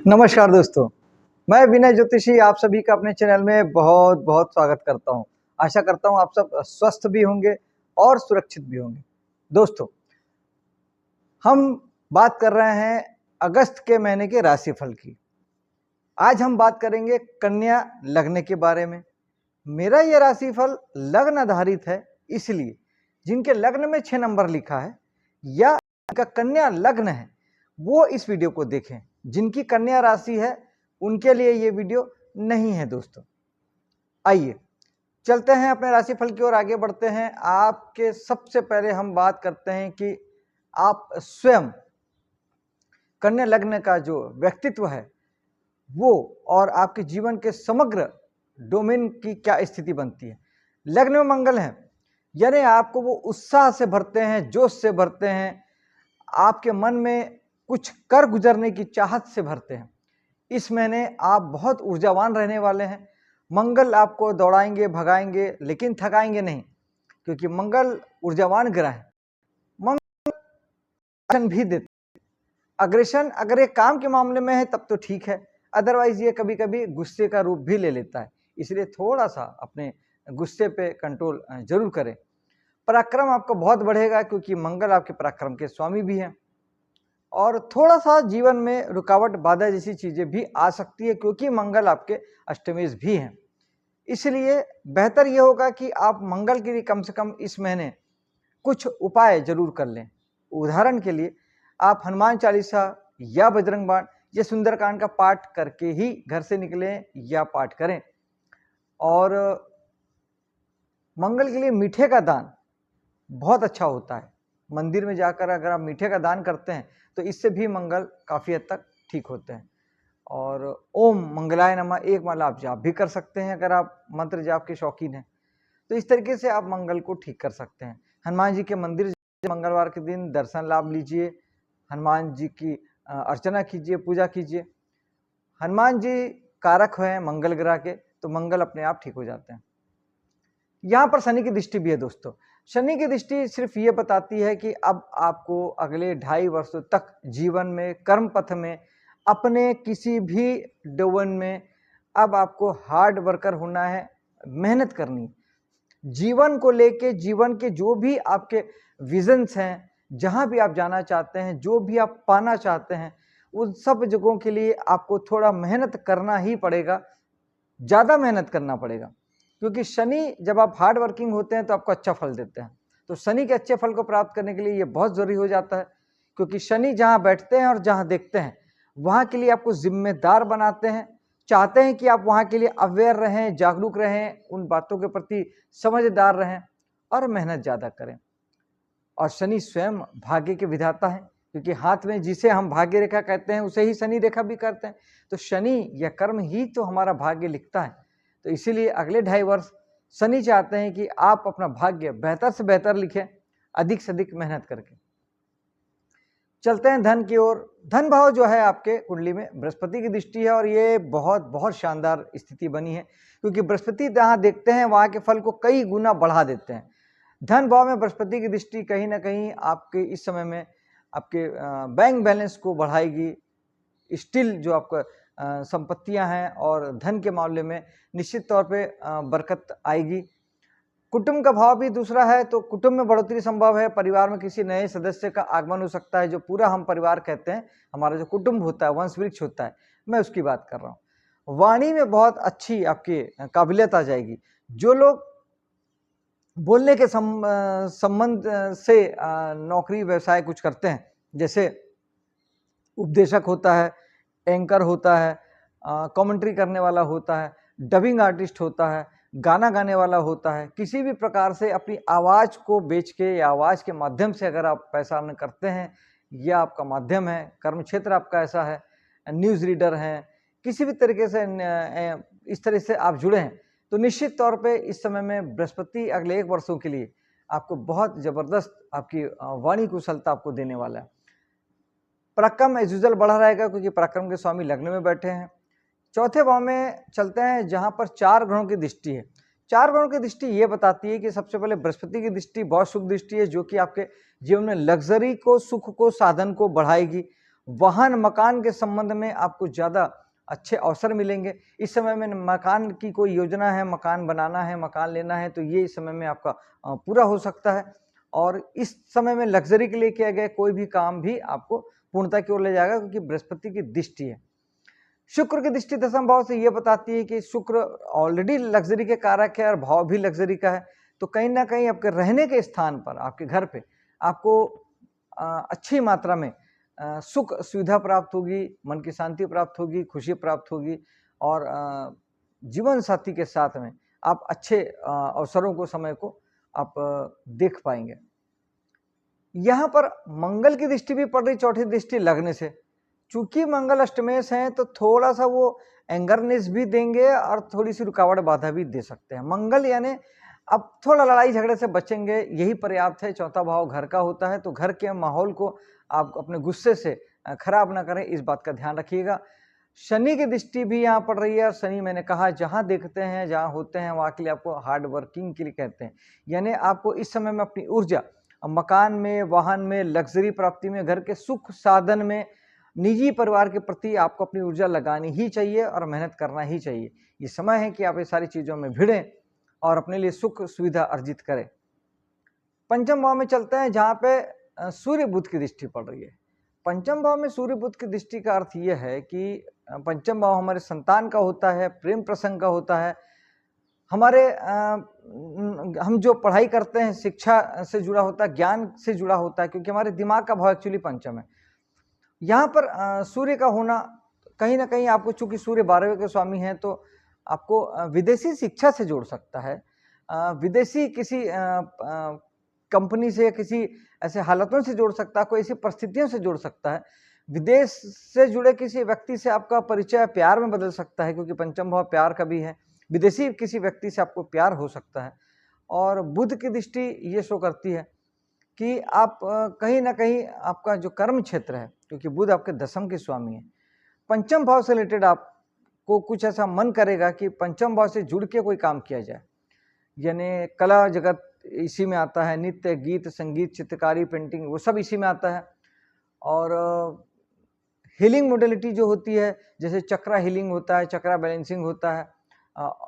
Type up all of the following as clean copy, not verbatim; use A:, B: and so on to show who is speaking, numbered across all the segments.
A: नमस्कार दोस्तों, मैं विनय ज्योतिषी आप सभी का अपने चैनल में बहुत बहुत स्वागत करता हूं। आशा करता हूं आप सब स्वस्थ भी होंगे और सुरक्षित भी होंगे। दोस्तों, हम बात कर रहे हैं अगस्त के महीने के राशिफल की। आज हम बात करेंगे कन्या लग्न के बारे में। मेरा यह राशिफल लग्न आधारित है, इसलिए जिनके लग्न में 6 नंबर लिखा है या जिनका कन्या लग्न है वो इस वीडियो को देखें। जिनकी कन्या राशि है उनके लिए ये वीडियो नहीं है। दोस्तों, आइए चलते हैं अपने राशिफल की ओर आगे बढ़ते हैं। आपके सबसे पहले हम बात करते हैं कि आप स्वयं कन्या लग्न का जो व्यक्तित्व है वो और आपके जीवन के समग्र डोमेन की क्या स्थिति बनती है। लग्न में मंगल है, यानी आपको वो उत्साह से भरते हैं, जोश से भरते हैं, आपके मन में कुछ कर गुजरने की चाहत से भरते हैं। इस महीने आप बहुत ऊर्जावान रहने वाले हैं। मंगल आपको दौड़ाएंगे, भगाएंगे, लेकिन थकाएंगे नहीं, क्योंकि मंगल ऊर्जावान ग्रह है। मंगल अग्रेशन भी देते, अग्रेशन अगर ये काम के मामले में है तब तो ठीक है, अदरवाइज ये कभी कभी गुस्से का रूप भी ले लेता है। इसलिए थोड़ा सा अपने गुस्से पे कंट्रोल जरूर करें। पराक्रम आपका बहुत बढ़ेगा, क्योंकि मंगल आपके पराक्रम के स्वामी भी हैं। और थोड़ा सा जीवन में रुकावट, बाधा जैसी चीजें भी आ सकती है, क्योंकि मंगल आपके अष्टमेश भी हैं। इसलिए बेहतर यह होगा कि आप मंगल के लिए कम से कम इस महीने कुछ उपाय जरूर कर लें। उदाहरण के लिए आप हनुमान चालीसा या बजरंग बाण या सुंदरकांड का पाठ करके ही घर से निकलें या पाठ करें। और मंगल के लिए मीठे का दान बहुत अच्छा होता है। मंदिर में जाकर अगर आप मीठे का दान करते हैं तो इससे भी मंगल काफ़ी हद तक ठीक होते हैं। और ओम मंगलाय नमः एक माला आप जाप भी कर सकते हैं, अगर आप मंत्र जाप के शौकीन हैं तो इस तरीके से आप मंगल को ठीक कर सकते हैं। हनुमान जी के मंदिर मंगलवार के दिन दर्शन लाभ लीजिए, हनुमान जी की अर्चना कीजिए, पूजा कीजिए। हनुमान जी कारक हैं मंगल ग्रह के, तो मंगल अपने आप ठीक हो जाते हैं। यहाँ पर शनि की दृष्टि भी है। दोस्तों, शनि की दृष्टि सिर्फ ये बताती है कि अब आपको अगले 2.5 वर्षों तक जीवन में, कर्म पथ में, अपने किसी भी डोमेन में अब आपको हार्ड वर्कर होना है, मेहनत करनी है। जीवन को लेके, जीवन के जो भी आपके विजन्स हैं, जहाँ भी आप जाना चाहते हैं, जो भी आप पाना चाहते हैं, उन सब जगहों के लिए आपको थोड़ा मेहनत करना ही पड़ेगा, ज़्यादा मेहनत करना पड़ेगा। क्योंकि शनि जब आप हार्ड वर्किंग होते हैं तो आपको अच्छा फल देते हैं। तो शनि के अच्छे फल को प्राप्त करने के लिए ये बहुत जरूरी हो जाता है, क्योंकि शनि जहाँ बैठते हैं और जहाँ देखते हैं वहाँ के लिए आपको जिम्मेदार बनाते हैं, चाहते हैं कि आप वहाँ के लिए अवेयर रहें, जागरूक रहें, उन बातों के प्रति समझदार रहें और मेहनत ज़्यादा करें। और शनि स्वयं भाग्य के विधाता है, क्योंकि हाथ में जिसे हम भाग्य रेखा कहते हैं उसे ही शनि रेखा भी करते हैं। तो शनि या कर्म ही तो हमारा भाग्य लिखता है। तो इसीलिए अगले 2.5 वर्ष शनि चाहते हैं कि आप अपना भाग्य बेहतर से बेहतर लिखें, अधिक से अधिक मेहनत करके। चलते हैं धन की ओर। धन भाव जो है आपके कुंडली में बृहस्पति की दृष्टि है, और ये बहुत बहुत शानदार स्थिति बनी है, क्योंकि बृहस्पति जहाँ देखते हैं वहाँ के फल को कई गुना बढ़ा देते हैं। धन भाव में बृहस्पति की दृष्टि कहीं ना कहीं आपके इस समय में आपके बैंक बैलेंस को बढ़ाएगी। स्टिल जो आपका संपत्तियां हैं और धन के मामले में निश्चित तौर पे बरकत आएगी। कुटुंब का भाव भी दूसरा है, तो कुटुंब में बढ़ोतरी संभव है। परिवार में किसी नए सदस्य का आगमन हो सकता है। जो पूरा हम परिवार कहते हैं, हमारा जो कुटुंब होता है, वंश वृक्ष होता है, मैं उसकी बात कर रहा हूँ। वाणी में बहुत अच्छी आपकी काबिलियत आ जाएगी। जो लोग बोलने के संबंध से नौकरी व्यवसाय कुछ करते हैं, जैसे उपदेशक होता है, एंकर होता है, कमेंट्री करने वाला होता है, डबिंग आर्टिस्ट होता है, गाना गाने वाला होता है, किसी भी प्रकार से अपनी आवाज़ को बेच के या आवाज़ के माध्यम से अगर आप पैसा अर्न करते हैं, यह आपका माध्यम है, कर्म क्षेत्र आपका ऐसा है, न्यूज़ रीडर हैं, किसी भी तरीके से इस तरह से आप जुड़े हैं, तो निश्चित तौर पे इस समय में बृहस्पति अगले 1 वर्षों के लिए आपको बहुत ज़बरदस्त आपकी वाणी कुशलता आपको देने वाला है। पराक्रम एज यूजुअल बढ़ा रहेगा, क्योंकि पराक्रम के स्वामी लग्न में बैठे हैं। चौथे भाव में चलते हैं, जहां पर 4 ग्रहों की दृष्टि है। 4 ग्रहों की दृष्टि ये बताती है कि सबसे पहले बृहस्पति की दृष्टि बहुत शुभ दृष्टि है, जो कि आपके जीवन में लग्जरी को, सुख को, साधन को बढ़ाएगी। वाहन मकान के संबंध में आपको ज़्यादा अच्छे अवसर मिलेंगे। इस समय में मकान की कोई योजना है, मकान बनाना है, मकान लेना है, तो ये इस समय में आपका पूरा हो सकता है। और इस समय में लग्जरी के लिए किया गया कोई भी काम भी आपको पूर्णता की ओर ले जाएगा, क्योंकि बृहस्पति की दृष्टि है। शुक्र की दृष्टि दशम भाव से ये बताती है कि शुक्र ऑलरेडी लग्जरी के कारक है और भाव भी लग्जरी का है, तो कहीं ना कहीं आपके रहने के स्थान पर, आपके घर पे आपको अच्छी मात्रा में सुख सुविधा प्राप्त होगी, मन की शांति प्राप्त होगी, खुशी प्राप्त होगी, और जीवन साथी के साथ में आप अच्छे अवसरों को, समय को आप देख पाएंगे। यहाँ पर मंगल की दृष्टि भी पड़ रही, चौथी दृष्टि लगने से। चूंकि मंगल अष्टमेश हैं तो थोड़ा सा वो एंगरनेस भी देंगे और थोड़ी सी रुकावट बाधा भी दे सकते हैं। मंगल यानी अब थोड़ा लड़ाई झगड़े से बचेंगे, यही पर्याप्त है। चौथा भाव घर का होता है, तो घर के माहौल को आप अपने गुस्से से खराब ना करें, इस बात का ध्यान रखिएगा। शनि की दृष्टि भी यहाँ पड़ रही है, और शनि मैंने कहा जहाँ देखते हैं, जहाँ होते हैं, वहाँ के लिए आपको हार्ड वर्किंग के लिए कहते हैं। यानी आपको इस समय में अपनी ऊर्जा मकान में, वाहन में, लग्जरी प्राप्ति में, घर के सुख साधन में, निजी परिवार के प्रति आपको अपनी ऊर्जा लगानी ही चाहिए और मेहनत करना ही चाहिए। ये समय है कि आप ये सारी चीज़ों में भिड़ें और अपने लिए सुख सुविधा अर्जित करें। पंचम भाव में चलते हैं, जहाँ पे सूर्य बुध की दृष्टि पड़ रही है। पंचम भाव में सूर्य बुध की दृष्टि का अर्थ यह है कि पंचम भाव हमारे संतान का होता है, प्रेम प्रसंग का होता है, हमारे हम जो पढ़ाई करते हैं, शिक्षा से जुड़ा होता है, ज्ञान से जुड़ा होता है, क्योंकि हमारे दिमाग का भाव एक्चुअली पंचम है। यहाँ पर सूर्य का होना कहीं ना कहीं आपको, चूंकि सूर्य 12वें के स्वामी हैं, तो आपको विदेशी शिक्षा से जोड़ सकता है, विदेशी किसी कंपनी से, किसी ऐसे हालातों से जोड़ सकता है, कोई ऐसी परिस्थितियों से जोड़ सकता है। विदेश से जुड़े किसी व्यक्ति से आपका परिचय प्यार में बदल सकता है, क्योंकि पंचम भाव प्यार का भी है। विदेशी किसी व्यक्ति से आपको प्यार हो सकता है। और बुध की दृष्टि ये शो करती है कि आप कहीं ना कहीं आपका जो कर्म क्षेत्र है, क्योंकि बुध आपके दशम के स्वामी है, पंचम भाव से रिलेटेड आपको कुछ ऐसा मन करेगा कि पंचम भाव से जुड़ के कोई काम किया जाए। यानी कला जगत इसी में आता है, नृत्य, गीत, संगीत, चित्रकारी, पेंटिंग, वो सब इसी में आता है। और हीलिंग मोडेलिटी जो होती है, जैसे चक्रा हीलिंग होता है, चक्रा बैलेंसिंग होता है,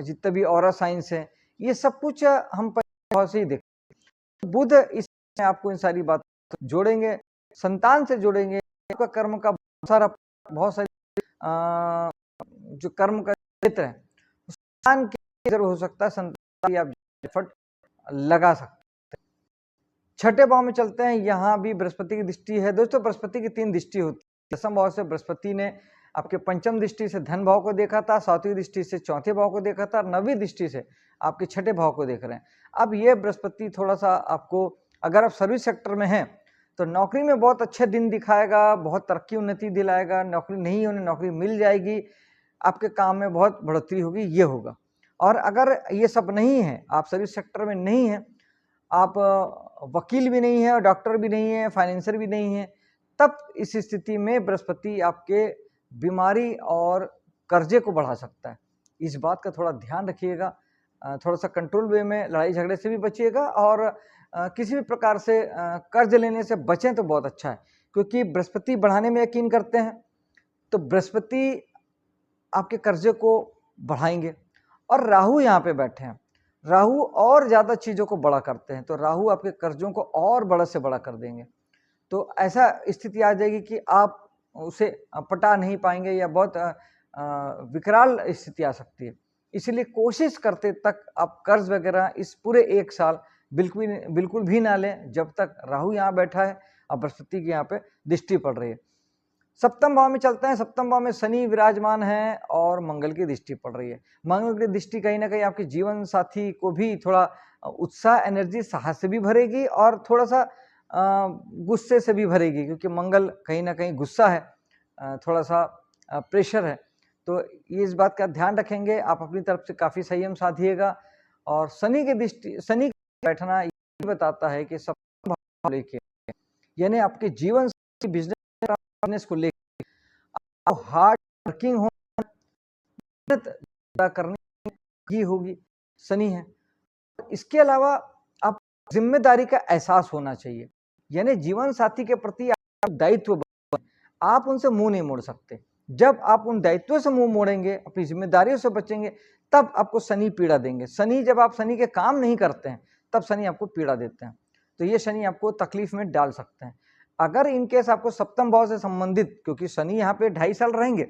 A: जितने भी ऑरा साइंस है, ये सब कुछ हम पंचम भाव से ही देखते हैं। बुध इसमें आपको इन सारी बातों जोड़ेंगे, संतान से जोड़ेंगे, आपका कर्म का बहुत सारी जो कर्म का क्षेत्र है, संतान के जरूर हो सकता है, संतान की आप एफर्ट लगा सकते हैं। छठे भाव में चलते हैं, यहाँ भी बृहस्पति की दृष्टि है। दोस्तों, बृहस्पति की 3 दृष्टि होती है। दशम भाव से बृहस्पति ने आपके पंचम दृष्टि से धन भाव को देखा था, सातवीं दृष्टि से चौथे भाव को देखा था, नवीं दृष्टि से आपके छठे भाव को देख रहे हैं। अब ये बृहस्पति थोड़ा सा आपको, अगर आप सर्विस सेक्टर में हैं तो नौकरी में बहुत अच्छे दिन दिखाएगा, बहुत तरक्की उन्नति दिलाएगा। नौकरी नहीं होने, नौकरी मिल जाएगी, आपके काम में बहुत बढ़ोतरी होगी, ये होगा। और अगर ये सब नहीं है, आप सर्विस सेक्टर में नहीं हैं, आप वकील भी नहीं है और डॉक्टर भी नहीं है, फाइनेंसर भी नहीं है, तब इस स्थिति में बृहस्पति आपके बीमारी और कर्जे को बढ़ा सकता है। इस बात का थोड़ा ध्यान रखिएगा, थोड़ा सा कंट्रोल वे में, लड़ाई झगड़े से भी बचिएगा, और किसी भी प्रकार से कर्ज लेने से बचें तो बहुत अच्छा है, क्योंकि बृहस्पति बढ़ाने में यकीन करते हैं, तो बृहस्पति आपके कर्जे को बढ़ाएंगे। और राहु यहाँ पे बैठे हैं, राहु और ज़्यादा चीज़ों को बड़ा करते हैं, तो राहु आपके कर्जों को और बड़ा से बड़ा कर देंगे। तो ऐसा स्थिति आ जाएगी कि आप उसे पटा नहीं पाएंगे, या बहुत विकराल स्थिति आ सकती है। इसलिए कोशिश करते तक आप कर्ज वगैरह इस पूरे 1 साल बिल्कुल भी ना लें, जब तक राहु यहाँ बैठा है और बृहस्पति की यहाँ पे दृष्टि पड़ रही है। सप्तम भाव में चलते हैं। सप्तम भाव में शनि विराजमान है और मंगल की दृष्टि पड़ रही है। मंगल की दृष्टि कहीं ना कहीं आपके जीवन साथी को भी थोड़ा उत्साह, एनर्जी, साहस से भी भरेगी, और थोड़ा सा गुस्से से भी भरेगी, क्योंकि मंगल कहीं ना कहीं गुस्सा है, थोड़ा सा प्रेशर है। तो ये इस बात का ध्यान रखेंगे, आप अपनी तरफ से काफ़ी संयम साधिएगा। और शनि की दृष्टि, शनि का बैठना ये बताता है कि सप्तम भाव लेके, यानी आपके जीवन साथी, बिजनेस को लेकर आप हार्ड वर्किंग हो, मेहनत करने की होगी, शनि है। इसके अलावा आप जिम्मेदारी का एहसास होना चाहिए, यानी जीवन साथी के प्रति आप दायित्व, आप उनसे मुंह नहीं मोड़ सकते। जब आप उन दायित्वों से मुंह मोड़ेंगे, अपनी जिम्मेदारियों से बचेंगे, तब आपको शनि पीड़ा देंगे। शनि, जब आप शनि के काम नहीं करते हैं, तब शनि आपको पीड़ा देते हैं। तो ये शनि आपको तकलीफ में डाल सकते हैं। अगर इनकेस आपको सप्तम भाव से संबंधित, क्योंकि शनि यहाँ पे 2.5 साल रहेंगे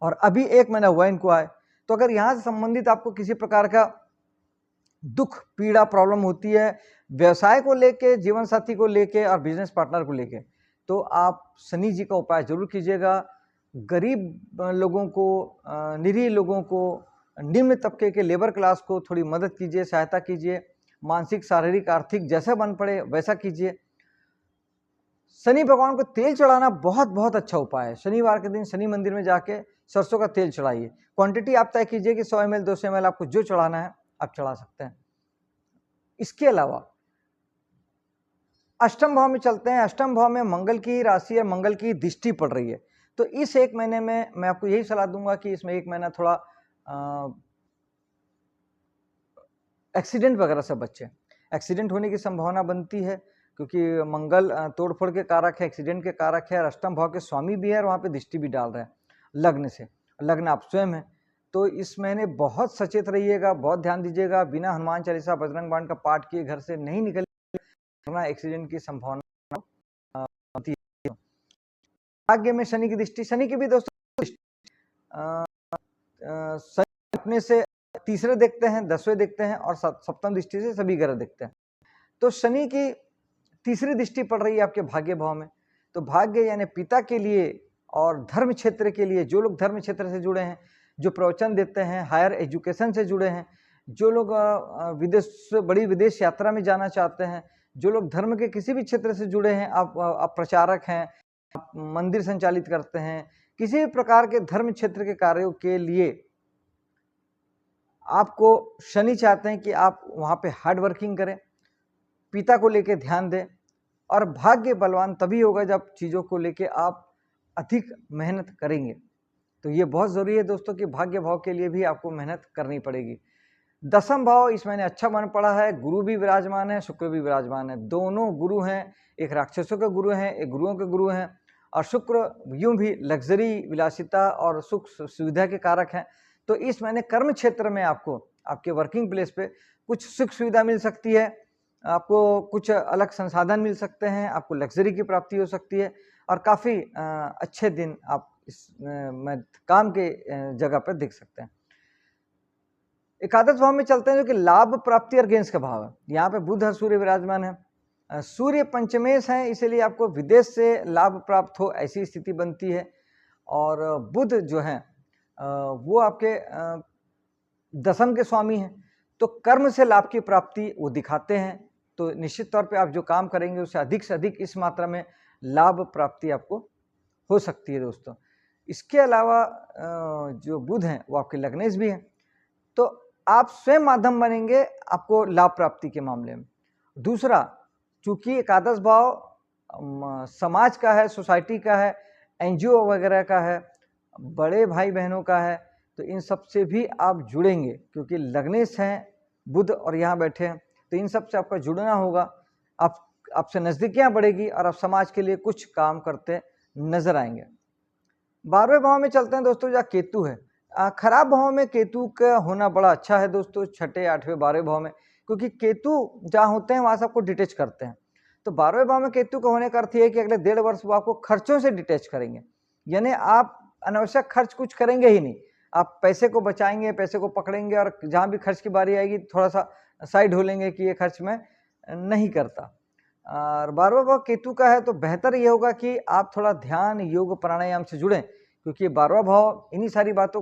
A: और अभी 1 महीना हुआ इनको आए, तो अगर यहाँ से संबंधित आपको किसी प्रकार का दुख, पीड़ा, प्रॉब्लम होती है व्यवसाय को लेके, जीवन साथी को लेके और बिजनेस पार्टनर को लेके, तो आप शनि जी का उपाय जरूर कीजिएगा। गरीब लोगों को, निरीह लोगों को, निम्न तबके के लेबर क्लास को थोड़ी मदद कीजिए, सहायता कीजिए। मानसिक, शारीरिक, आर्थिक जैसा बन पड़े वैसा कीजिए। शनि भगवान को तेल चढ़ाना बहुत बहुत अच्छा उपाय है। शनिवार के दिन शनि मंदिर में जाके सरसों का तेल चढ़ाइए। क्वांटिटी आप तय कीजिए कि 100 ml 200 ml आपको जो चढ़ाना है आप चढ़ा सकते हैं। इसके अलावा अष्टम भाव में चलते हैं। अष्टम भाव में मंगल की राशि और मंगल की दृष्टि पड़ रही है। तो इस 1 महीने में मैं आपको यही सलाह दूंगा कि इसमें 1 महीना थोड़ा एक्सीडेंट वगैरह से बचें। एक्सीडेंट होने की संभावना बनती है क्योंकि मंगल तोड़फोड़ के कारक है, एक्सीडेंट के कारक है और अष्टम भाव के स्वामी भी है और वहाँ पे दृष्टि भी डाल रहे हैं लग्न से। लग्न आप स्वयं है। तो इस महीने बहुत सचेत रहिएगा, बहुत ध्यान दीजिएगा। बिना हनुमान चालीसा, बजरंग बाण का पाठ किए घर से नहीं निकल, एक्सीडेंट की संभावना होती है। भाग्य में शनि की दृष्टि, शनि की भी दोस्तों शनि अपने से तीसरे देखते हैं, 10वें देखते हैं और सप्तम दृष्टि से सभी ग्रह देखते हैं। तो शनि की तीसरी दृष्टि पड़ रही है आपके भाग्य भाव में। तो भाग्य यानी पिता के लिए और धर्म क्षेत्र के लिए, जो लोग धर्म क्षेत्र से जुड़े हैं, जो प्रवचन देते हैं, हायर एजुकेशन से जुड़े हैं, जो लोग विदेश से बड़ी विदेश यात्रा में जाना चाहते हैं, जो लोग धर्म के किसी भी क्षेत्र से जुड़े हैं, आप प्रचारक हैं, आप मंदिर संचालित करते हैं, किसी भी प्रकार के धर्म क्षेत्र के कार्यों के लिए आपको शनि चाहते हैं कि आप वहाँ पे हार्ड वर्किंग करें, पिता को लेके ध्यान दें। और भाग्य बलवान तभी होगा जब चीज़ों को लेके आप अधिक मेहनत करेंगे। तो ये बहुत ज़रूरी है दोस्तों कि भाग्य भाव के लिए भी आपको मेहनत करनी पड़ेगी। दसम भाव इस महीने अच्छा बन पड़ा है। गुरु भी विराजमान है, शुक्र भी विराजमान है। दोनों गुरु हैं, एक राक्षसों के गुरु हैं, एक गुरुओं के गुरु हैं। और शुक्र यूं भी लग्जरी, विलासिता और सुख सुविधा के कारक हैं। तो इस महीने कर्म क्षेत्र में आपको आपके वर्किंग प्लेस पे कुछ सुख सुविधा मिल सकती है, आपको कुछ अलग संसाधन मिल सकते हैं, आपको लग्जरी की प्राप्ति हो सकती है और काफ़ी अच्छे दिन आप इस काम के जगह पर देख सकते हैं। एकादश भाव में चलते हैं जो कि लाभ प्राप्ति और गेंस का भाव है। यहाँ पे बुध और सूर्य विराजमान है। सूर्य पंचमेश है, इसलिए आपको विदेश से लाभ प्राप्त हो ऐसी स्थिति बनती है। और बुध जो है वो आपके दशम के स्वामी हैं, तो कर्म से लाभ की प्राप्ति वो दिखाते हैं। तो निश्चित तौर पे आप जो काम करेंगे उससे अधिक से अधिक इस मात्रा में लाभ प्राप्ति आपको हो सकती है दोस्तों। इसके अलावा जो बुध हैं वो आपके लग्नेश भी हैं, तो आप स्वयं माध्यम बनेंगे आपको लाभ प्राप्ति के मामले में। दूसरा, चूंकि एकादश भाव समाज का है, सोसाइटी का है, एनजीओ वगैरह का है, बड़े भाई बहनों का है, तो इन सब से भी आप जुड़ेंगे क्योंकि लग्नेश हैं बुध और यहाँ बैठे हैं। तो इन सब से आपका जुड़ना होगा, आपसे नज़दीकियाँ बढ़ेगी और आप समाज के लिए कुछ काम करते नजर आएंगे। 12वें भाव में चलते हैं दोस्तों, जहाँ केतु है। खराब भाव में केतु का होना बड़ा अच्छा है दोस्तों, 6ठे, 8वें, 12वें भाव में, क्योंकि केतु जहाँ होते हैं वहाँ से आपको डिटेच करते हैं। तो 12वें भाव में केतु का होने का अर्थ ये है कि अगले 1.5 वर्ष वो आपको खर्चों से डिटेच करेंगे, यानी आप अनावश्यक खर्च कुछ करेंगे ही नहीं। आप पैसे को बचाएंगे, पैसे को पकड़ेंगे और जहाँ भी खर्च की बारी आएगी थोड़ा सा साइड हो लेंगे कि ये खर्च मैं नहीं करता। और 12वां भाव केतु का है, तो बेहतर ये होगा कि आप थोड़ा ध्यान, योग, प्राणायाम से जुड़ें, क्योंकि 12वां भाव इन्हीं सारी बातों को